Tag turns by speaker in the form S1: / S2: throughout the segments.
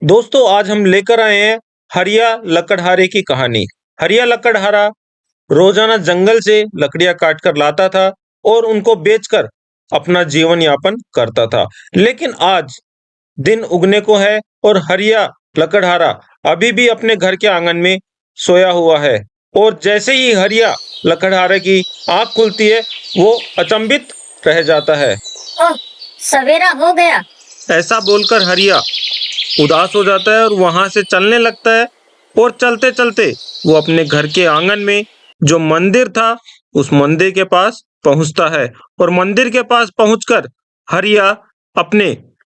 S1: दोस्तों आज हम लेकर आए हैं हरिया लकड़हारे की कहानी। हरिया लकड़हारा रोजाना जंगल से लकड़ियां काट कर लाता था और उनको बेचकर अपना जीवन यापन करता था। लेकिन आज दिन उगने को है और हरिया लकड़हारा अभी भी अपने घर के आंगन में सोया हुआ है। और जैसे ही हरिया लकड़हारे की आंख खुलती है, वो अचंभित रह जाता है।
S2: ओह, सवेरा हो गया।
S1: ऐसा बोलकर हरिया उदास हो जाता है और वहां से चलने लगता है। और चलते चलते वो अपने घर के आंगन में जो मंदिर था उस मंदिर के पास पहुंचता है। और मंदिर के पास पहुंचकर हरिया अपने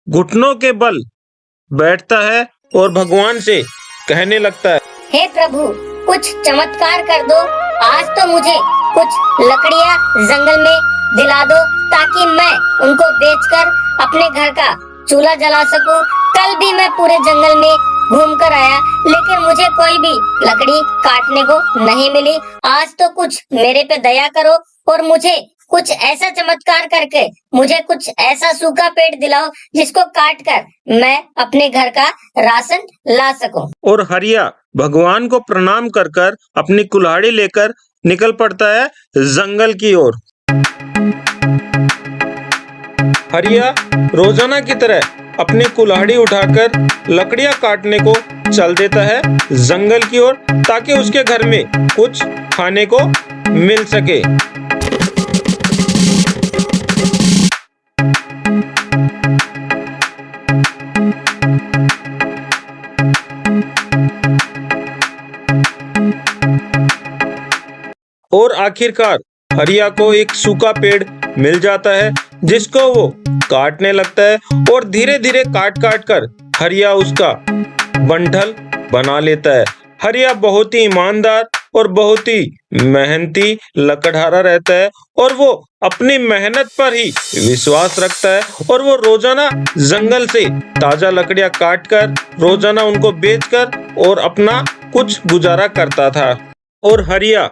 S1: घुटनों के बल बैठता है और भगवान से कहने लगता है,
S2: हे प्रभु, कुछ चमत्कार कर दो। आज तो मुझे कुछ लकड़ियां जंगल में दिला दो ताकि मैं उनको बेचकर अपने घर का चूल्हा जला सकूं। कल भी मैं पूरे जंगल में घूम कर आया, लेकिन मुझे कोई भी लकड़ी काटने को नहीं मिली। आज तो कुछ मेरे पे दया करो और मुझे कुछ ऐसा चमत्कार करके मुझे कुछ ऐसा सूखा पेड़ दिलाओ जिसको काट कर मैं अपने घर का राशन ला सकूं।
S1: और हरिया भगवान को प्रणाम कर कर अपनी कुल्हाड़ी लेकर निकल पड़ता है जंगल की ओर। हरिया रोजाना की तरह अपनी कुल्हाड़ी उठाकर लकड़ियां काटने को चल देता है जंगल की ओर, ताकि उसके घर में कुछ खाने को मिल सके। और आखिरकार हरिया को एक सूखा पेड़ मिल जाता है जिसको वो काटने लगता है। और धीरे धीरे काट काट कर हरिया उसका बंठल बना लेता है। हरिया बहुत ही ईमानदार और बहुत ही मेहनती लकड़हारा रहता है और वो अपनी मेहनत पर ही विश्वास रखता है। और वो रोजाना जंगल से ताजा लकड़ियां काट कर रोजाना उनको बेचकर और अपना कुछ गुजारा करता था। और हरिया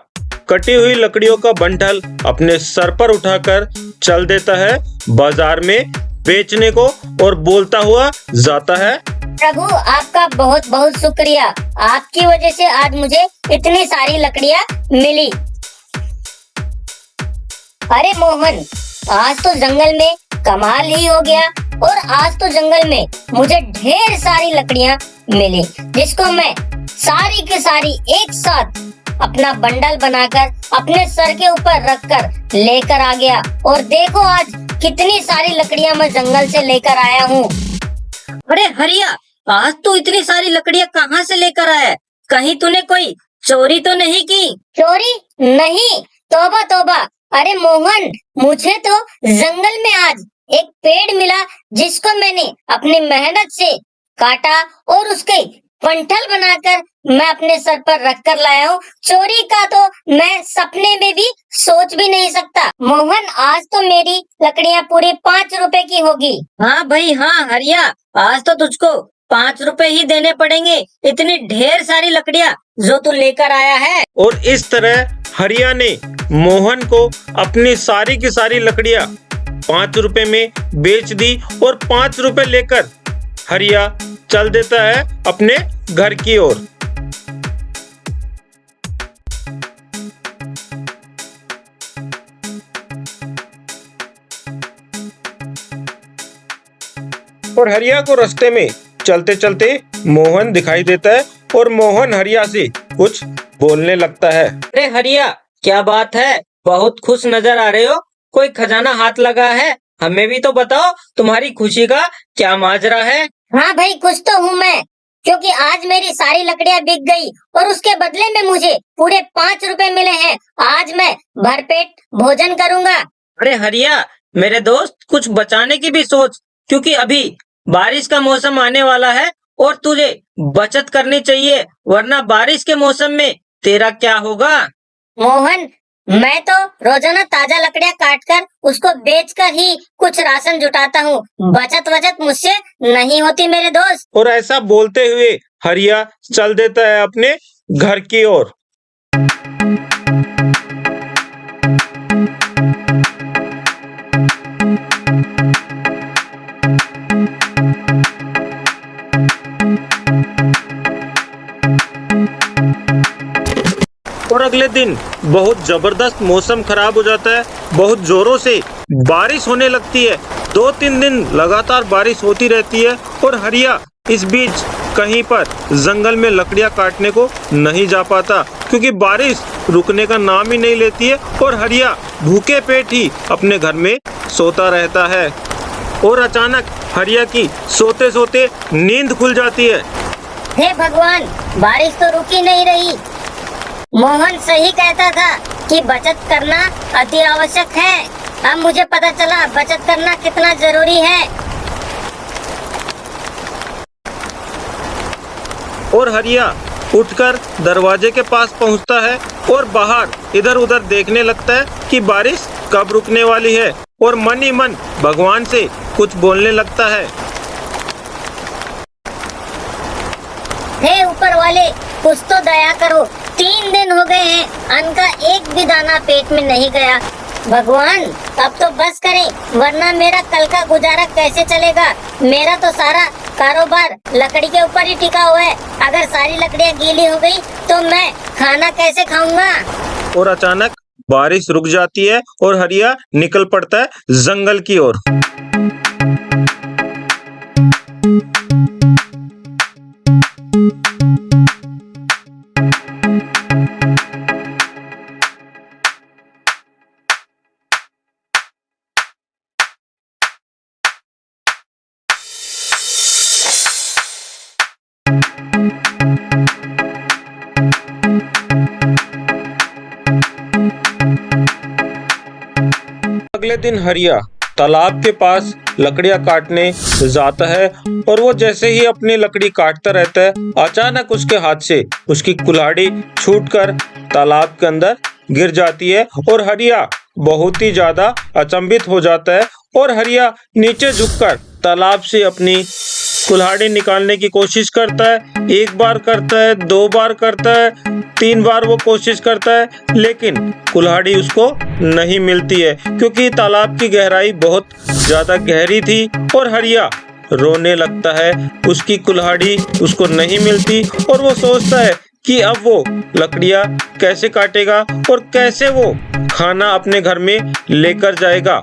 S1: कटी हुई लकड़ियों का बंडल अपने सर पर उठाकर चल देता है बाजार में बेचने को और बोलता हुआ जाता है,
S2: प्रभु आपका बहुत बहुत शुक्रिया। आपकी वजह से आज मुझे इतनी सारी लकड़ियाँ मिली। अरे मोहन, आज तो जंगल में कमाल ही हो गया। और आज तो जंगल में मुझे ढेर सारी लकड़ियाँ मिली जिसको मैं सारी की सारी एक साथ अपना बंडल बनाकर अपने सर के ऊपर रखकर लेकर आ गया। और देखो आज कितनी सारी लकड़ियाँ मैं जंगल से लेकर आया हूँ। अरे हरिया, आज तू इतनी सारी लकड़ियाँ कहाँ से लेकर आया? कहीं तूने कोई चोरी तो नहीं की? चोरी नहीं, तौबा तौबा। अरे मोहन, मुझे तो जंगल में आज एक पेड़ मिला जिसको मैंने अपनी मेहनत से काटा और उसके पंठल बनाकर मैं अपने सर पर रख कर लाया हूँ। चोरी का तो मैं सपने में भी सोच भी नहीं सकता। मोहन, आज तो मेरी लकड़ियाँ पूरी 5 रुपए की होगी। हाँ भाई हाँ हरिया, आज तो तुझको 5 रुपए ही देने पड़ेंगे, इतनी ढेर सारी लकड़ियाँ जो तू लेकर आया है।
S1: और इस तरह हरिया ने मोहन को अपनी सारी की सारी लकड़ियां 5 रुपए में बेच दी और 5 रुपए लेकर हरिया चल देता है अपने घर की ओर। और हरिया को रास्ते में चलते चलते मोहन दिखाई देता है और मोहन हरिया से कुछ बोलने लगता है।
S3: अरे हरिया, क्या बात है, बहुत खुश नजर आ रहे हो। कोई खजाना हाथ लगा है? हमें भी तो बताओ तुम्हारी खुशी का क्या माजरा है।
S2: हाँ भाई, खुश तो हूँ मैं, क्योंकि आज मेरी सारी लकड़ियाँ बिक गई और उसके बदले में मुझे पूरे 5 रुपए मिले हैं। आज मैं भरपेट भोजन करूँगा।
S3: अरे हरिया मेरे दोस्त, कुछ बचाने की भी सोच, क्योंकि अभी बारिश का मौसम आने वाला है और तुझे बचत करनी चाहिए, वरना बारिश के मौसम में तेरा क्या होगा।
S2: मोहन, मैं तो रोजाना ताजा लकड़ियाँ काटकर उसको बेचकर ही कुछ राशन जुटाता हूँ। बचत वचत मुझसे नहीं होती मेरे दोस्त।
S1: और ऐसा बोलते हुए हरिया चल देता है अपने घर की ओर। अगले दिन बहुत जबरदस्त मौसम खराब हो जाता है। बहुत जोरों से बारिश होने लगती है। 2-3 दिन लगातार बारिश होती रहती है और हरिया इस बीच कहीं पर जंगल में लकड़ियां काटने को नहीं जा पाता, क्योंकि बारिश रुकने का नाम ही नहीं लेती है और हरिया भूखे पेट ही अपने घर में सोता रहता है। और अचानक हरिया की सोते सोते नींद खुल जाती है।
S2: हे भगवान, बारिश तो रुक ही नहीं रही। मोहन सही कहता था कि बचत करना अति आवश्यक है। अब मुझे पता चला बचत करना कितना जरूरी है।
S1: और हरिया उठकर दरवाजे के पास पहुंचता है और बाहर इधर उधर देखने लगता है कि बारिश कब रुकने वाली है और मन ही मन भगवान से कुछ बोलने लगता है।
S2: हे ऊपर वाले, कुछ तो दया करो। 3 दिन हो गए हैं, अन्न का एक भी दाना पेट में नहीं गया। भगवान, अब तो बस करें, वरना मेरा कल का गुजारा कैसे चलेगा। मेरा तो सारा कारोबार लकड़ी के ऊपर ही टिका हुआ है। अगर सारी लकड़ियाँ गीली हो गई तो मैं खाना कैसे खाऊंगा।
S1: और अचानक बारिश रुक जाती है और हरिया निकल पड़ता है जंगल की ओर। अगले दिन हरिया तालाब के पास लकड़ियां काटने जाता है और वो जैसे ही अपनी लकड़ी काटता रहता है, अचानक उसके हाथ से उसकी कुल्हाड़ी छूटकर तालाब के अंदर गिर जाती है और हरिया बहुत ही ज्यादा अचंभित हो जाता है। और हरिया नीचे झुककर तालाब से अपनी कुल्हाड़ी निकालने की कोशिश करता है। 1 बार करता है, 2 बार करता है, 3 बार वो कोशिश करता है, लेकिन कुल्हाड़ी उसको नहीं मिलती है, क्योंकि तालाब की गहराई बहुत ज्यादा गहरी थी। और हरिया रोने लगता है। उसकी कुल्हाड़ी उसको नहीं मिलती और वो सोचता है कि अब वो लकड़ियां कैसे काटेगा और कैसे वो खाना अपने घर में लेकर जाएगा।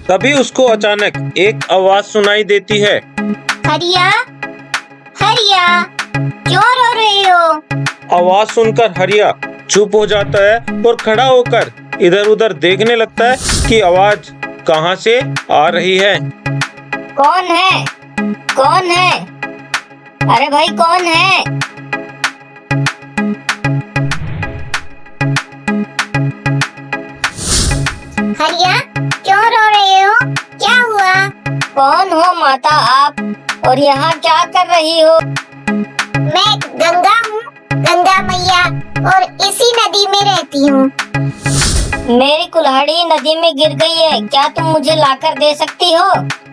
S1: तभी उसको अचानक एक आवाज सुनाई देती है।
S2: हरिया, हरिया, क्यों रो रही हो?
S1: आवाज सुनकर हरिया चुप हो जाता है और खड़ा होकर इधर उधर देखने लगता है कि आवाज कहां से आ रही है।
S2: कौन है? कौन है? अरे भाई, कौन है? हरिया, क्यों रो रहे हो? क्या हुआ? कौन हो माता आप, और यहाँ क्या कर रही हो?
S4: मैं गंगा हूँ, गंगा मैया, और इसी नदी में रहती हूँ।
S2: मेरी कुल्हाड़ी नदी में गिर गई है, क्या तुम मुझे लाकर दे सकती हो?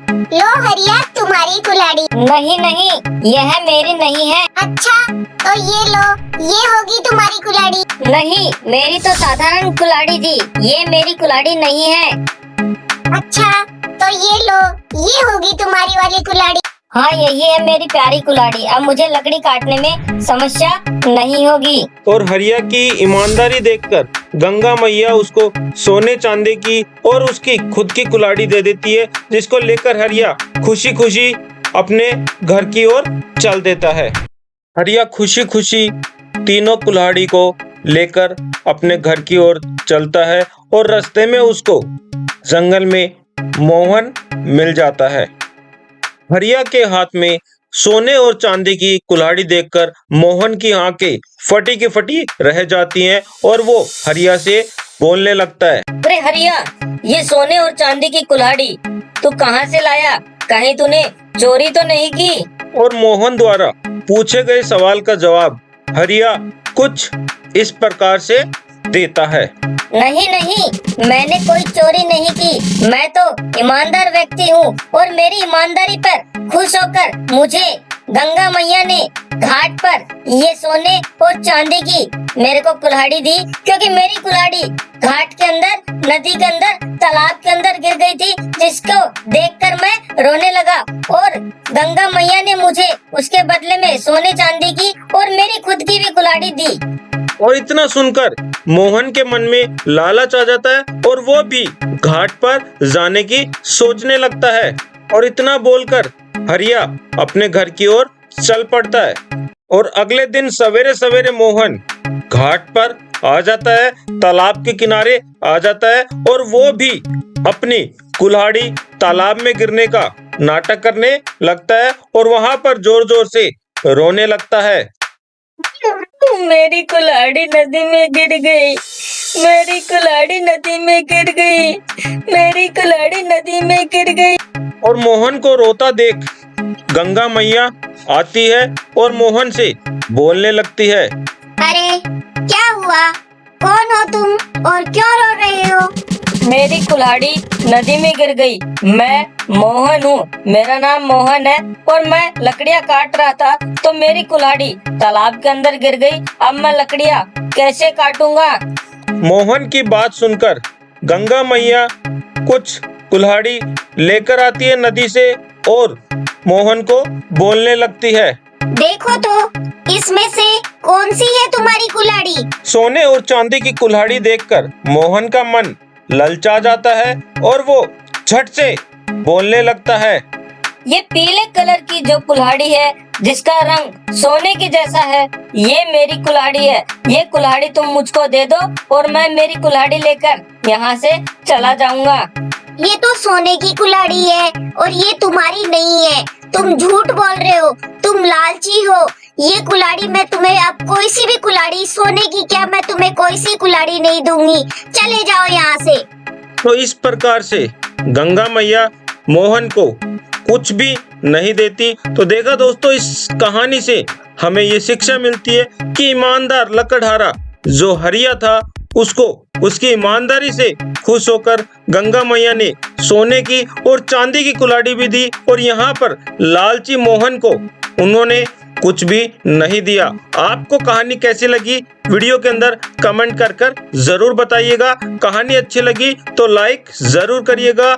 S4: लो हरिया, तुम्हारी कुल्हाड़ी।
S2: नहीं नहीं, यह मेरी नहीं है।
S4: अच्छा, तो ये लो, ये होगी तुम्हारी कुल्हाड़ी।
S2: नहीं, मेरी तो साधारण कुल्हाड़ी थी, ये मेरी कुल्हाड़ी नहीं है।
S4: अच्छा, तो ये लो, ये होगी तुम्हारी वाली कुल्हाड़ी।
S2: हाँ, यही है मेरी प्यारी कुल्हाड़ी। अब मुझे लकड़ी काटने में समस्या नहीं होगी।
S1: और हरिया की ईमानदारी देखकर गंगा मैया उसको सोने चांदी की और उसकी खुद की कुल्हाड़ी दे देती है, जिसको लेकर हरिया खुशी खुशी अपने घर की ओर चल देता है। हरिया खुशी खुशी तीनों कुल्हाड़ी को लेकर अपने घर की ओर चलता है और रास्ते में उसको जंगल में मोहन मिल जाता है। हरिया के हाथ में सोने और चांदी की कुल्हाड़ी देखकर मोहन की आंखें फटी की फटी रह जाती हैं और वो हरिया से बोलने लगता है।
S2: अरे हरिया, ये सोने और चांदी की कुल्हाड़ी तू कहाँ से लाया? कहीं तूने चोरी तो नहीं की?
S1: और मोहन द्वारा पूछे गए सवाल का जवाब हरिया कुछ इस प्रकार से देता है।
S2: नहीं नहीं, मैंने कोई चोरी नहीं की। मैं तो ईमानदार व्यक्ति हूँ और मेरी ईमानदारी पर खुश होकर मुझे गंगा मैया ने घाट पर ये सोने और चांदी की मेरे को कुल्हाड़ी दी, क्योंकि मेरी कुल्हाड़ी घाट के अंदर, नदी के अंदर, तालाब के अंदर गिर गई थी, जिसको देखकर मैं रोने लगा। और गंगा मैया ने मुझे उसके बदले में सोने चांदी की और मेरी खुद की भी कुल्हाड़ी दी।
S1: और इतना सुनकर मोहन के मन में लालच आ जाता है और वो भी घाट पर जाने की सोचने लगता है। और इतना बोलकर हरिया अपने घर की ओर चल पड़ता है। और अगले दिन सवेरे सवेरे मोहन घाट पर आ जाता है, तालाब के किनारे आ जाता है और वो भी अपनी कुल्हाड़ी तालाब में गिरने का नाटक करने लगता है और वहां पर जोर जोर से रोने लगता है।
S2: मेरी कुल्हाड़ी नदी में गिर गई, मेरी कुल्हाड़ी नदी में गिर गई, मेरी कुल्हाड़ी नदी में गिर गई।
S1: और मोहन को रोता देख गंगा मैया आती है और मोहन से बोलने लगती है।
S4: अरे क्या हुआ? कौन हो तुम और क्यों रो रहे हो?
S2: मेरी कुल्हाड़ी नदी में गिर गई। मैं मोहन हूँ, मेरा नाम मोहन है और मैं लकड़ियाँ काट रहा था तो मेरी कुल्हाड़ी तालाब के अंदर गिर गई। अब मैं लकड़ियाँ कैसे काटूंगा?
S1: मोहन की बात सुनकर गंगा मैया कुछ कुल्हाड़ी लेकर आती है नदी से और मोहन को बोलने लगती है।
S4: देखो तो इसमें से कौन सी है तुम्हारी कुल्हाड़ी?
S1: सोने और चांदी की कुल्हाड़ी देखकर मोहन का मन ललचा जाता है और वो झट से बोलने लगता है।
S2: ये पीले कलर की जो कुल्हाड़ी है, जिसका रंग सोने के जैसा है, ये मेरी कुल्हाड़ी है। ये कुल्हाड़ी तुम मुझको दे दो और मैं मेरी कुल्हाड़ी लेकर यहाँ से चला जाऊंगा।
S4: ये तो सोने की कुल्हाड़ी है और ये तुम्हारी नहीं है। तुम झूठ बोल रहे हो, तुम लालची हो। ये कुल्हाड़ी मैं तुम्हें, अब कोई सी भी कुल्हाड़ी, सोने की क्या, मैं तुम्हें कोई सी कुल्हाड़ी नहीं दूंगी। चले जाओ यहाँ से।
S1: तो इस प्रकार से गंगा मैया मोहन को कुछ भी नहीं देती। तो देखा दोस्तों, इस कहानी से हमें ये शिक्षा मिलती है कि ईमानदार लकड़हारा जो हरिया था, उसको उसकी ईमानदारी से खुश होकर गंगा मैया ने सोने की और चांदी की कुल्हाड़ी भी दी और यहाँ पर लालची मोहन को उन्होंने कुछ भी नहीं दिया। आपको कहानी कैसी लगी वीडियो के अंदर कमेंट कर जरूर बताइएगा। कहानी अच्छी लगी तो लाइक जरूर करिएगा।